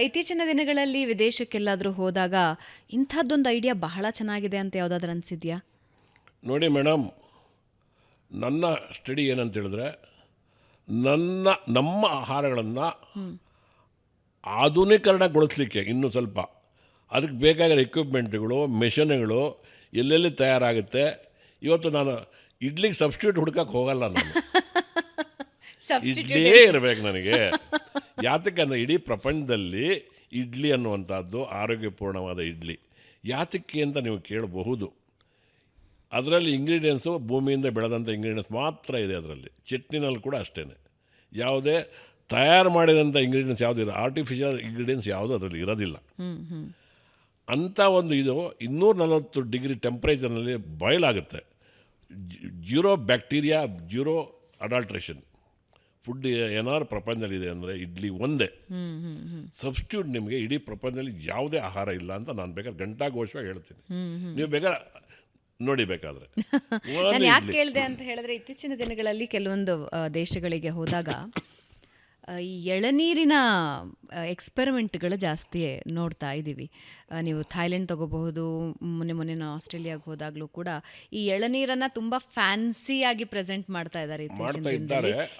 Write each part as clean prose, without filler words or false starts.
ಇತ್ತೀಚಿನ ದಿನಗಳಲ್ಲಿ ವಿದೇಶಕ್ಕೆಲ್ಲಾದರೂ ಹೋದಾಗ ಇಂಥದ್ದೊಂದು ಐಡಿಯಾ ಬಹಳ ಚೆನ್ನಾಗಿದೆ ಅಂತ ಯಾವುದಾದ್ರೂ ಅನಿಸಿದೆಯಾ? ನೋಡಿ ಮೇಡಮ್, ನನ್ನ ಸ್ಟಡಿ ಏನಂತ ಹೇಳಿದ್ರೆ, ನಮ್ಮ ಆಹಾರಗಳನ್ನು ಆಧುನೀಕರಣಗೊಳಿಸಲಿಕ್ಕೆ ಇನ್ನೂ ಸ್ವಲ್ಪ ಅದಕ್ಕೆ ಬೇಕಾಗಿರೋ ಎಕ್ವಿಪ್ಮೆಂಟ್ಗಳು, ಮೆಷಿನ್ಗಳು ಎಲ್ಲೆಲ್ಲಿ ತಯಾರಾಗುತ್ತೆ. ಇವತ್ತು ನಾನು ಇಡ್ಲಿಗೆ ಸಬ್ಸ್ಟಿಟ್ಯೂಟ್ ಹುಡ್ಕಕ್ಕೆ ಹೋಗಲ್ಲ. ನಾನು ಇಡ್ಲಿಯೇ ಇರಬೇಕು ನನಗೆ. ಯಾತಕ್ಕೆ ಅಂದರೆ ಇಡೀ ಪ್ರಪಂಚದಲ್ಲಿ ಇಡ್ಲಿ ಅನ್ನುವಂಥದ್ದು ಆರೋಗ್ಯಪೂರ್ಣವಾದ ಇಡ್ಲಿ ಯಾತಕ್ಕೆ ಅಂತ ನೀವು ಕೇಳಬಹುದು. ಅದರಲ್ಲಿ ಇಂಗ್ರೀಡಿಯೆಂಟ್ಸು ಭೂಮಿಯಿಂದ ಬೆಳೆದಂಥ ಇಂಗ್ರೀಡಿಯೆಂಟ್ಸ್ ಮಾತ್ರ ಇದೆ. ಅದರಲ್ಲಿ ಚಟ್ನಿನಲ್ಲಿ ಕೂಡ ಅಷ್ಟೇ, ಯಾವುದೇ ತಯಾರು ಮಾಡಿದಂಥ ಇಂಗ್ರೀಡಿಯೆಂಟ್ಸ್ ಯಾವುದೂ ಇಲ್ಲ, ಆರ್ಟಿಫಿಷಿಯಲ್ ಇಂಗ್ರೀಡಿಯೆಂಟ್ಸ್ ಯಾವುದೂ ಅದರಲ್ಲಿ ಇರೋದಿಲ್ಲ. ಅಂಥ ಒಂದು ಇದು 240 ಡಿಗ್ರಿ ಟೆಂಪ್ರೇಚರ್ನಲ್ಲಿ ಬಾಯ್ಲ್ ಆಗುತ್ತೆ. Zero bacteria, zero adulteration food ಏನಾದ್ರು ಪ್ರಪಂಚದಲ್ಲಿದೆ ಅಂದರೆ ಇಡ್ಲಿ ಒಂದೇ. ಸಬ್ಸ್ಟಿಟ್ಯೂಟ್ ನಿಮಗೆ ಇಡೀ ಪ್ರಪಂಚದಲ್ಲಿ ಯಾವುದೇ ಆಹಾರ ಇಲ್ಲ ಅಂತ ನಾನು ಬೇಕಾದ್ರೆ ಘಂಟಾಘೋಷವಾಗಿ ಹೇಳ್ತೀನಿ. ನೀವು ಬೇಕಾದ್ರೆ ನೋಡಿ. ಬೇಕಾದರೆ ನಾನು ಯಾಕೆ ಕೇಳಿದೆ ಅಂತ ಹೇಳಿದ್ರೆ, ಇತ್ತೀಚಿನ ದಿನಗಳಲ್ಲಿ ಕೆಲವೊಂದು ದೇಶಗಳಿಗೆ ಹೋದಾಗ ಈ ಎಳನೀರಿನ ಎಕ್ಸ್ಪೆರಿಮೆಂಟ್ಗಳು ಜಾಸ್ತಿ ನೋಡ್ತಾ ಇದ್ದೀವಿ. ನೀವು ಥೈಲ್ಯಾಂಡ್ ತಗೋಬಹುದು, ಮೊನ್ನೆ ಆಸ್ಟ್ರೇಲಿಯಾಗೆ ಹೋದಾಗಲೂ ಕೂಡ ಈ ಎಳನೀರನ್ನು ತುಂಬ ಫ್ಯಾನ್ಸಿಯಾಗಿ ಪ್ರೆಸೆಂಟ್ ಮಾಡ್ತಾ ಇದ್ದಾರೆ.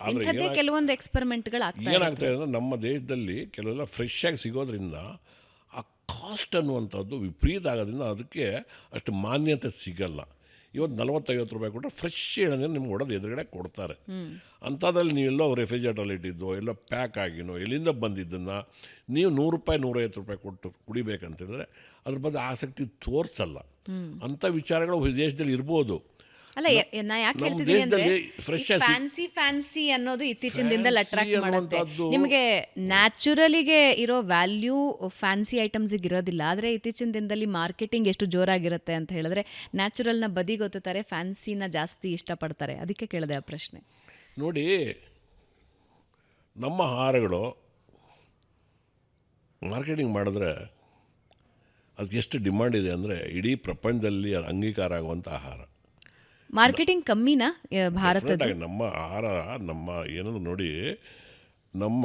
ಇಂಥದ್ದೇ ಕೆಲವೊಂದು ಎಕ್ಸ್ಪೆರಿಮೆಂಟ್ಗಳು ಏನಾಗ್ತಾ ಇದೆ ಅಂದರೆ, ನಮ್ಮ ದೇಶದಲ್ಲಿ ಕೆಲವೆಲ್ಲ ಫ್ರೆಶ್ ಆಗಿ ಸಿಗೋದ್ರಿಂದ ಆ ಕಾಸ್ಟ್ ಅನ್ನುವಂಥದ್ದು ವಿಪರೀತ ಆಗೋದ್ರಿಂದ ಅದಕ್ಕೆ ಅಷ್ಟು ಮಾನ್ಯತೆ ಸಿಗಲ್ಲ. ಇವತ್ತು 40-50 ರೂಪಾಯಿ ಕೊಟ್ಟರೆ ಫ್ರೆಶ್ ಎಳನೀರು ನಿಮ್ಗೆ ಹೊಡೆದು ಎದುರುಗಡೆ ಕೊಡ್ತಾರೆ. ಅಂಥದ್ರಲ್ಲಿ ನೀವೆಲ್ಲೋ ರೆಫ್ರಿಜರೇಟರಲ್ಲಿ ಇಟ್ಟಿದ್ದೋ ಎಲ್ಲೋ ಪ್ಯಾಕ್ ಆಗಿನೋ ಎಲ್ಲಿಂದ ಬಂದಿದ್ದನ್ನು ನೀವು 100 ರೂಪಾಯಿ 150 ರೂಪಾಯಿ ಕೊಟ್ಟು ಕುಡಿಬೇಕಂತೇಳಿದ್ರೆ ಅದ್ರ ಬಗ್ಗೆ ಆಸಕ್ತಿ ತೋರಿಸಲ್ಲ. ಅಂಥ ವಿಚಾರಗಳು ದೇಶದಲ್ಲಿ ಇರ್ಬೋದು. ಅಲ್ಲ, ನಾ ಯಾಕೆ ಹೇಳ್ತಿದ್ದೀನಿ ಅಂದ್ರೆ, ಫ್ಯಾನ್ಸಿ ಅನ್ನೋದು ಇತ್ತೀಚಿನ ದಿನದಲ್ಲಿ ಅಟ್ರಾಕ್ಟ್ ಮಾಡುತ್ತೆ. ನಿಮಗೆ ನ್ಯಾಚುರಲಿಗೆ ಇರೋ ವ್ಯಾಲ್ಯೂ ಫ್ಯಾನ್ಸಿ ಐಟಮ್ಸಿಗೆ ಇರೋದಿಲ್ಲ. ಆದರೆ ಇತ್ತೀಚಿನ ದಿನದಲ್ಲಿ ಮಾರ್ಕೆಟಿಂಗ್ ಎಷ್ಟು ಜೋರಾಗಿರುತ್ತೆ ಅಂತ ಹೇಳಿದ್ರೆ ನ್ಯಾಚುರಲ್ನ ಬದಿಗೊತ್ತಾರೆ, ಫ್ಯಾನ್ಸಿನ ಜಾಸ್ತಿ ಇಷ್ಟಪಡ್ತಾರೆ. ಅದಕ್ಕೆ ಕೇಳಿದೆ ಆ ಪ್ರಶ್ನೆ. ನೋಡಿ, ನಮ್ಮ ಆಹಾರಗಳು ಮಾರ್ಕೆಟಿಂಗ್ ಮಾಡಿದ್ರೆ ಅದಕ್ಕೆ ಎಷ್ಟು ಡಿಮಾಂಡ್ ಇದೆ ಅಂದರೆ, ಇಡೀ ಪ್ರಪಂಚದಲ್ಲಿ ಅದು ಅಂಗೀಕಾರ ಆಗುವಂಥ ಆಹಾರ. ಮಾರ್ಕೆಟಿಂಗ್ ಕಮ್ಮಿನಾ ಭಾರತದ? ನಮ್ಮ ಆಹಾರ, ನಮ್ಮ ಏನಂದ್ರೆ ನೋಡಿ, ನಮ್ಮ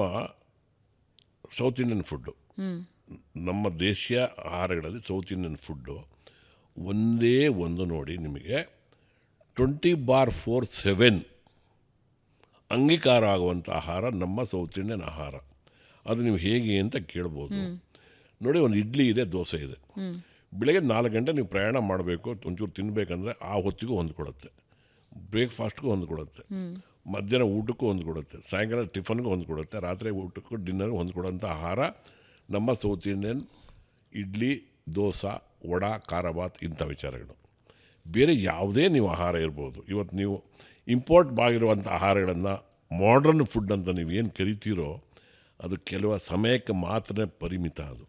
ಸೌತ್ ಇಂಡಿಯನ್ ಫುಡ್ಡು, ನಮ್ಮ ದೇಶೀಯ ಆಹಾರಗಳಲ್ಲಿ ಸೌತ್ ಇಂಡಿಯನ್ ಫುಡ್ಡು ಒಂದೇ ಒಂದು ನೋಡಿ ನಿಮಗೆ 24/7 ಅಂಗೀಕಾರ ಆಗುವಂಥ ಆಹಾರ ನಮ್ಮ ಸೌತ್ ಇಂಡಿಯನ್ ಆಹಾರ. ಅದು ನೀವು ಹೇಗೆ ಅಂತ ಕೇಳ್ಬೋದು. ನೋಡಿ, ಒಂದು ಇಡ್ಲಿ ಇದೆ, ದೋಸೆ ಇದೆ. ಬೆಳಗ್ಗೆ 4 ಗಂಟೆ ನೀವು ಪ್ರಯಾಣ ಮಾಡಬೇಕು, ಒಂಚೂರು ತಿನ್ನಬೇಕಂದ್ರೆ ಆ ಹೊತ್ತಿಗೂ ಹೊಂದ್ಕೊಡುತ್ತೆ, ಬ್ರೇಕ್ಫಾಸ್ಟ್ಗೂ ಹೊಂದ್ಕೊಡುತ್ತೆ, ಮಧ್ಯಾಹ್ನ ಊಟಕ್ಕೂ ಹೊಂದ್ಕೊಡುತ್ತೆ, ಸಾಯಂಕಾಲ ಟಿಫನ್ಗೂ ಹೊಂದ್ಕೊಡುತ್ತೆ, ರಾತ್ರಿ ಊಟಕ್ಕೂ ಡಿನ್ನರ್ಗೂ ಹೊಂದ್ಕೊಡೋಂಥ ಆಹಾರ ನಮ್ಮ ಸೌತ್ ಇಂಡಿಯನ್ ಇಡ್ಲಿ, ದೋಸೆ, ವಡ, ಖಾರಬಾತ್ ಇಂಥ ವಿಚಾರಗಳು. ಬೇರೆ ಯಾವುದೇ ನೀವು ಆಹಾರ ಇರ್ಬೋದು. ಇವತ್ತು ನೀವು ಇಂಪೋರ್ಟ್ ಆಗಿರುವಂಥ ಆಹಾರಗಳನ್ನು ಮಾಡರ್ನ್ ಫುಡ್ ಅಂತ ನೀವು ಏನು ಕರಿತೀರೋ ಅದು ಕೆಲವು ಸಮಯಕ್ಕೆ ಮಾತ್ರ ಪರಿಮಿತ. ಅದು